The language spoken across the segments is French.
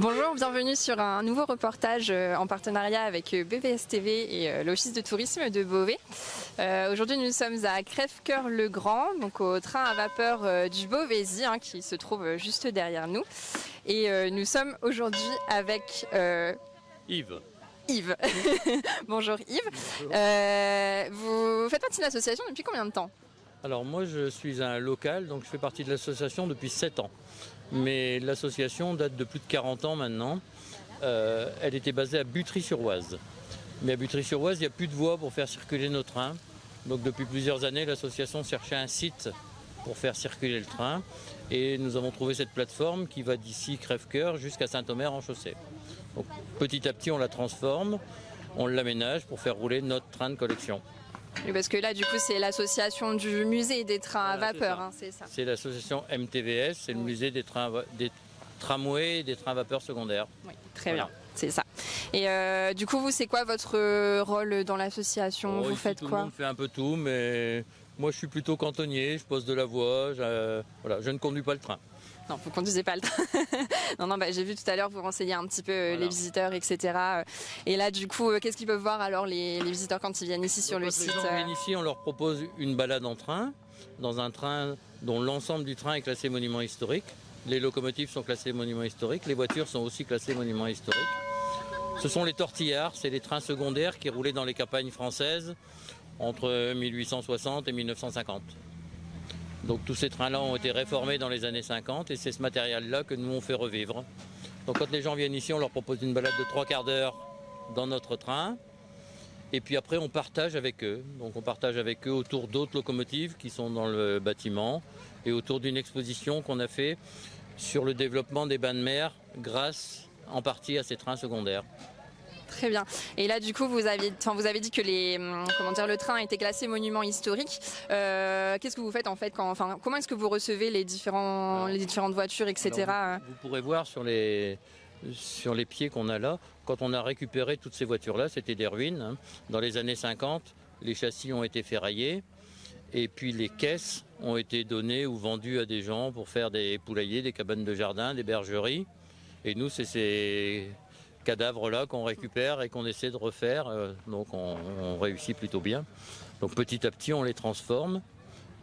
Bonjour, bienvenue sur un nouveau reportage en partenariat avec BVS TV et l'Office de tourisme de Beauvais. Aujourd'hui, nous sommes à Crèvecoeur-le-Grand, donc au train à vapeur du Beauvaisis, qui se trouve juste derrière nous. Et nous sommes aujourd'hui avec Yves. Yves. Bonjour Yves. Bonjour. Vous faites partie de l'association depuis combien de temps? Alors moi je suis un local, donc je fais partie de l'association depuis 7 ans. Mais l'association date de plus de 40 ans maintenant. Elle était basée à Butry-sur-Oise. Mais à Butry-sur-Oise, il n'y a plus de voies pour faire circuler nos trains. Donc depuis plusieurs années, l'association cherchait un site pour faire circuler le train. Et nous avons trouvé cette plateforme qui va d'ici Crèvecoeur jusqu'à Saint-Omer en chaussée. Donc petit à petit, on la transforme, on l'aménage pour faire rouler notre train de collection. Oui, parce que là, du coup, c'est l'association du musée des trains à vapeur, c'est ça. C'est l'association MTVS, c'est le musée des tramways et des trains à vapeur secondaires. Oui, très bien, c'est ça. Et du coup, vous, c'est quoi votre rôle dans l'association? Vous faites tout quoi? Le monde fait un peu tout, mais moi, je suis plutôt cantonnier, je pose de la voie, je ne conduis pas le train. Non, vous ne conduisez pas le train. non, j'ai vu tout à l'heure vous renseigner un petit peu les visiteurs, etc. Et là, du coup, qu'est-ce qu'ils peuvent voir alors les visiteurs quand ils viennent ici sur le site? Quand les gens viennent ici, on leur propose une balade en train, dans un train dont l'ensemble du train est classé monument historique. Les locomotives sont classées monument historique, les voitures sont aussi classées monument historique. Ce sont les tortillards, c'est les trains secondaires qui roulaient dans les campagnes françaises entre 1860 et 1950. Donc tous ces trains-là ont été réformés dans les années 50 et c'est ce matériel-là que nous on fait revivre. Donc quand les gens viennent ici, on leur propose une balade de 3/4 d'heure dans notre train et puis après on partage avec eux. Donc on partage avec eux autour d'autres locomotives qui sont dans le bâtiment et autour d'une exposition qu'on a fait sur le développement des bains de mer grâce en partie à ces trains secondaires. Très bien. Et là, du coup, vous avez dit que le train a été classé monument historique. Qu'est-ce que vous faites en fait comment est-ce que vous recevez les différentes voitures, etc. Vous pourrez voir sur les pieds qu'on a là, quand on a récupéré toutes ces voitures-là, c'était des ruines. Dans les années 50, les châssis ont été ferraillés et puis les caisses ont été données ou vendues à des gens pour faire des poulaillers, des cabanes de jardin, des bergeries. Et nous, c'est ces cadavres-là qu'on récupère et qu'on essaie de refaire, donc on réussit plutôt bien. Donc petit à petit on les transforme,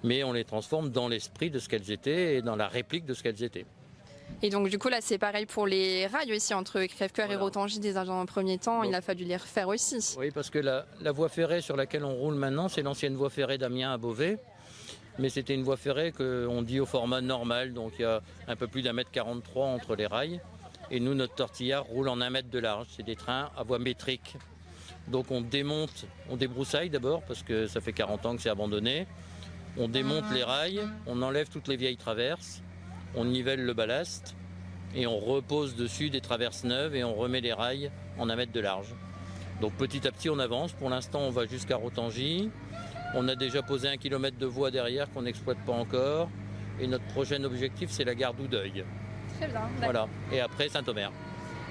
mais on les transforme dans l'esprit de ce qu'elles étaient et dans la réplique de ce qu'elles étaient. Et donc du coup là c'est pareil pour les rails aussi entre Crèvecoeur et Rotangy déjà dans un premier temps, il a fallu les refaire aussi. Oui, parce que la voie ferrée sur laquelle on roule maintenant, c'est l'ancienne voie ferrée d'Amiens à Beauvais. Mais c'était une voie ferrée qu'on dit au format normal, donc il y a un peu plus d'1,43 m entre les rails. Et nous, notre tortillard roule en 1 mètre de large. C'est des trains à voie métrique. Donc on débroussaille d'abord, parce que ça fait 40 ans que c'est abandonné. On démonte les rails, on enlève toutes les vieilles traverses, on nivelle le ballast, et on repose dessus des traverses neuves et on remet les rails en 1 mètre de large. Donc petit à petit on avance. Pour l'instant on va jusqu'à Rotangy. On a déjà posé 1 km de voie derrière qu'on n'exploite pas encore. Et notre prochain objectif c'est la gare d'Oudeuil. Très bien. Voilà. Et après Saint-Omer.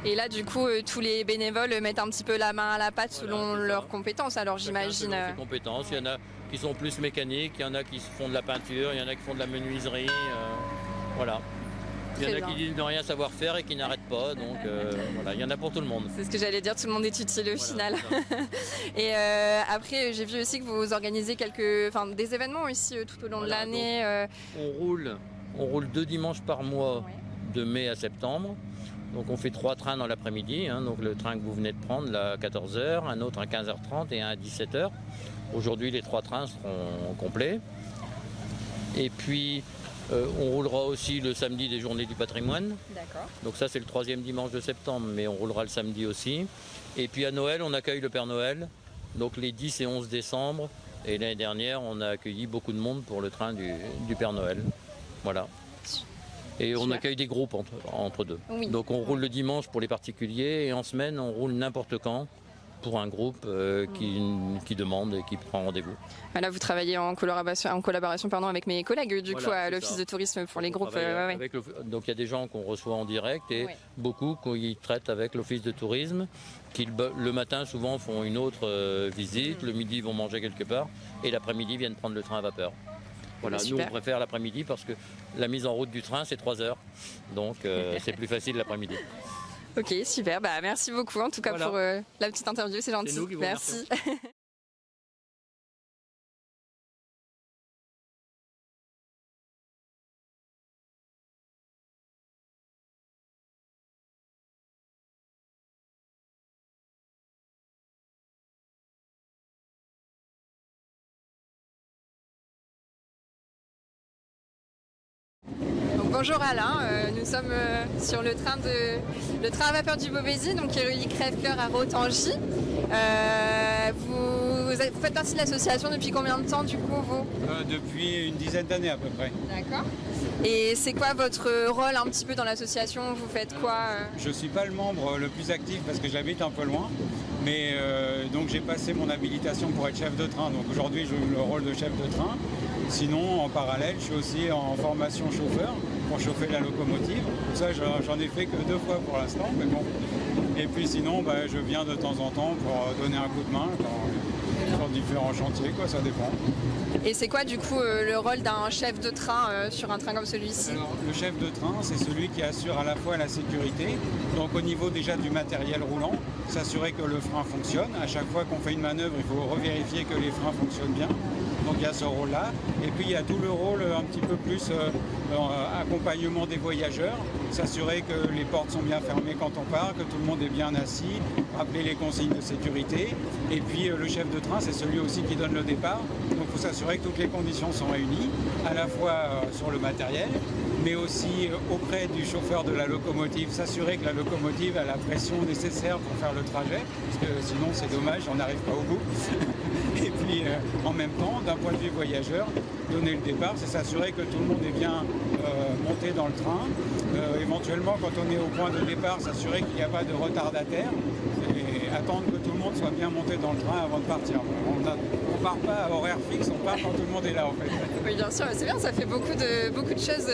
Et là, du coup, tous les bénévoles mettent un petit peu la main à la pâte selon leurs compétences. Alors j'imagine. Selon ses compétences. Il y en a qui sont plus mécaniques, il y en a qui font de la peinture, il y en a qui font de la menuiserie. Voilà. Il y en a qui disent ne rien savoir faire et qui n'arrêtent pas. Donc voilà, il y en a pour tout le monde. C'est ce que j'allais dire, tout le monde est utile au final. Et après, j'ai vu aussi que vous organisez des événements aussi tout au long de l'année. On roule 2 dimanches par mois. Ouais. De mai à septembre. Donc on fait 3 trains dans l'après-midi. Donc le train que vous venez de prendre là, à 14h, un autre à 15h30 et un à 17h. Aujourd'hui les 3 trains seront complets. Et puis on roulera aussi le samedi des journées du patrimoine. D'accord. Donc ça c'est le 3e dimanche de septembre, mais on roulera le samedi aussi. Et puis à Noël on accueille le Père Noël. Donc les 10 et 11 décembre. Et l'année dernière on a accueilli beaucoup de monde pour le train du Père Noël. Voilà. Et on accueille des groupes entre deux. Oui. Donc on roule le dimanche pour les particuliers et en semaine on roule n'importe quand pour un groupe qui demande et qui prend rendez-vous. Là vous travaillez en collaboration avec mes collègues du coup à l'Office de tourisme pour les groupes. Donc il y a des gens qu'on reçoit en direct et beaucoup qui traitent avec l'Office de tourisme qui le matin souvent font une autre visite, le midi vont manger quelque part et l'après-midi viennent prendre le train à vapeur. Voilà, nous on préfère l'après-midi parce que la mise en route du train c'est 3 heures, donc c'est plus facile l'après-midi. Ok, super. Bah, merci beaucoup en tout cas Voilà. pour la petite interview, c'est gentil. C'est nous qui vous Merci. Donc, bonjour Alain, nous sommes sur le train à vapeur du Beauvaisis, donc qui relie Crèvecoeur à Rotangy. Vous faites partie de l'association depuis combien de temps du coup vous? Depuis une dizaine d'années à peu près. D'accord. Et c'est quoi votre rôle un petit peu dans l'association? Vous faites quoi Je ne suis pas le membre le plus actif parce que j'habite un peu loin, mais donc j'ai passé mon habilitation pour être chef de train, donc aujourd'hui je joue le rôle de chef de train. Sinon, en parallèle, je suis aussi en formation chauffeur pour chauffer la locomotive. Ça, j'en ai fait que 2 fois pour l'instant, mais bon. Et puis sinon, je viens de temps en temps pour donner un coup de main sur différents chantiers, quoi, ça dépend. Et c'est quoi du coup le rôle d'un chef de train sur un train comme celui-ci? Alors, le chef de train, c'est celui qui assure à la fois la sécurité, donc au niveau déjà du matériel roulant, s'assurer que le frein fonctionne. À chaque fois qu'on fait une manœuvre, il faut revérifier que les freins fonctionnent bien. Donc il y a ce rôle-là. Et puis il y a tout le rôle un petit peu plus accompagnement des voyageurs, s'assurer que les portes sont bien fermées quand on part, que tout le monde est bien assis, rappeler les consignes de sécurité. Et puis le chef de train, c'est celui aussi qui donne le départ. Donc il faut s'assurer que toutes les conditions sont réunies, à la fois sur le matériel, mais aussi auprès du chauffeur de la locomotive, s'assurer que la locomotive a la pression nécessaire pour faire le trajet, parce que sinon c'est dommage, on n'arrive pas au bout. Et puis en même temps, d'un point de vue voyageur, donner le départ, c'est s'assurer que tout le monde est bien monté dans le train. Éventuellement, quand on est au point de départ, s'assurer qu'il n'y a pas de retardataire et attendre que tout le monde soit bien monté dans le train avant de partir. On ne part pas à horaire fixe, on part quand tout le monde est là en fait. Oui, bien sûr, c'est bien, ça fait beaucoup de choses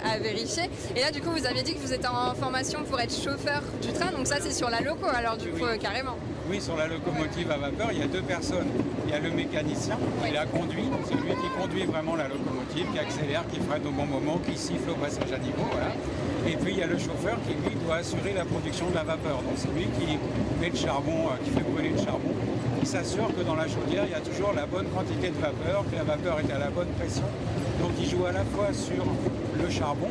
à vérifier. Et là, du coup, vous aviez dit que vous êtes en formation pour être chauffeur du train, donc ça, c'est sur la loco, alors du coup, carrément. Oui, sur la locomotive à vapeur, il y a 2 personnes. Il y a le mécanicien qui la conduit, celui qui conduit vraiment la locomotive, qui accélère, qui freine au bon moment, qui siffle au passage à niveau. Voilà. Et puis il y a le chauffeur qui, lui, doit assurer la production de la vapeur. Donc c'est lui qui met le charbon, qui fait brûler le charbon, qui s'assure que dans la chaudière, il y a toujours la bonne quantité de vapeur, que la vapeur est à la bonne pression. Donc il joue à la fois sur le charbon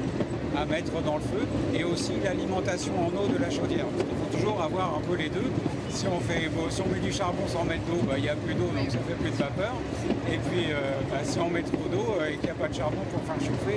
à mettre dans le feu et aussi l'alimentation en eau de la chaudière. Il faut toujours avoir un peu les deux. Si on met du charbon sans mettre d'eau, il n'y a plus d'eau, donc ça fait plus de vapeur. Et puis si on met trop d'eau et qu'il n'y a pas de charbon pour faire chauffer,